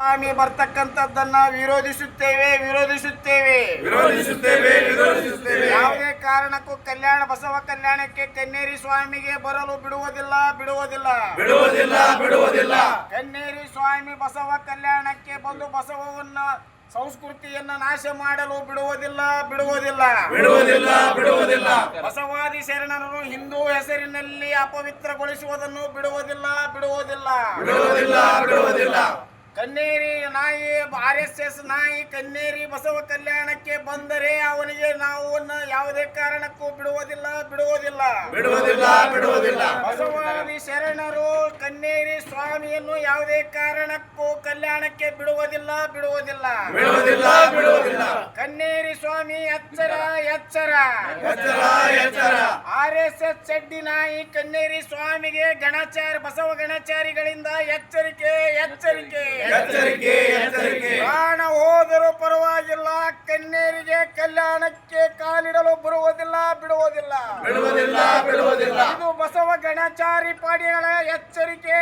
ಸ್ವಾಮಿ ಬರ್ತಕ್ಕಂಥದ್ದನ್ನ ವಿರೋಧಿಸುತ್ತೇವೆ. ಯಾವುದೇ ಕಾರಣಕ್ಕೂ ಬಸವ ಕಲ್ಯಾಣಕ್ಕೆ ಕನ್ನೇರಿ ಸ್ವಾಮಿಗೆ ಬರಲು ಬಿಡುವುದಿಲ್ಲ. ಕನ್ನೇರಿ ಸ್ವಾಮಿ ಬಸವ ಕಲ್ಯಾಣಕ್ಕೆ ಬಂದು ಬಸವವನ್ನ ಸಂಸ್ಕೃತಿಯನ್ನ ನಾಶ ಮಾಡಲು ಬಿಡುವುದಿಲ್ಲ. ಬಸವಾದಿ ಶರಣರು ಹಿಂದೂ ಹೆಸರಿನಲ್ಲಿ ಅಪವಿತ್ರಗೊಳಿಸುವುದನ್ನು ಬಿಡುವುದಿಲ್ಲ. ಕನ್ನೇರಿ ನಾಯಿ RSS ನಾಯಿ ಕನ್ನೇರಿ ಬಸವ ಕಲ್ಯಾಣಕ್ಕೆ ಬಂದರೆ ಅವನಿಗೆ ನಾವು ಯಾವುದೇ ಕಾರಣಕ್ಕೂ ಬಿಡುವುದಿಲ್ಲ. ಬಸವಾದಿ ಶರಣರು ಕನ್ನೇರಿ ಸ್ವಾಮಿಯನ್ನು ಯಾವುದೇ ಕಾರಣಕ್ಕೂ ಕಲ್ಯಾಣಕ್ಕೆ ಬಿಡುವುದಿಲ್ಲ. ಕನ್ನೇರಿ ಸ್ವಾಮಿ ಎಚ್ಚರ. RSS ಚಡ್ಡಿ ನಾಯಿ ಕನ್ನೇರಿ ಸ್ವಾಮಿಗೆ ಬಸವ ಗಣಚಾರಿಗಳಿಂದ ಎಚ್ಚರಿಕೆ. ಪ್ರಾಣ ಹೋದರೂ ಪರವಾಗಿಲ್ಲ, ಕನ್ನೇರಿಗೆ ಕಲ್ಯಾಣಕ್ಕೆ ಕಾಲಿಡಲು ಬಿಡುವುದಿಲ್ಲ. ಇದು ಬಸವ ಗಣಚಾರಿ ಪಾಡಿಗಳ ಎಚ್ಚರಿಕೆ.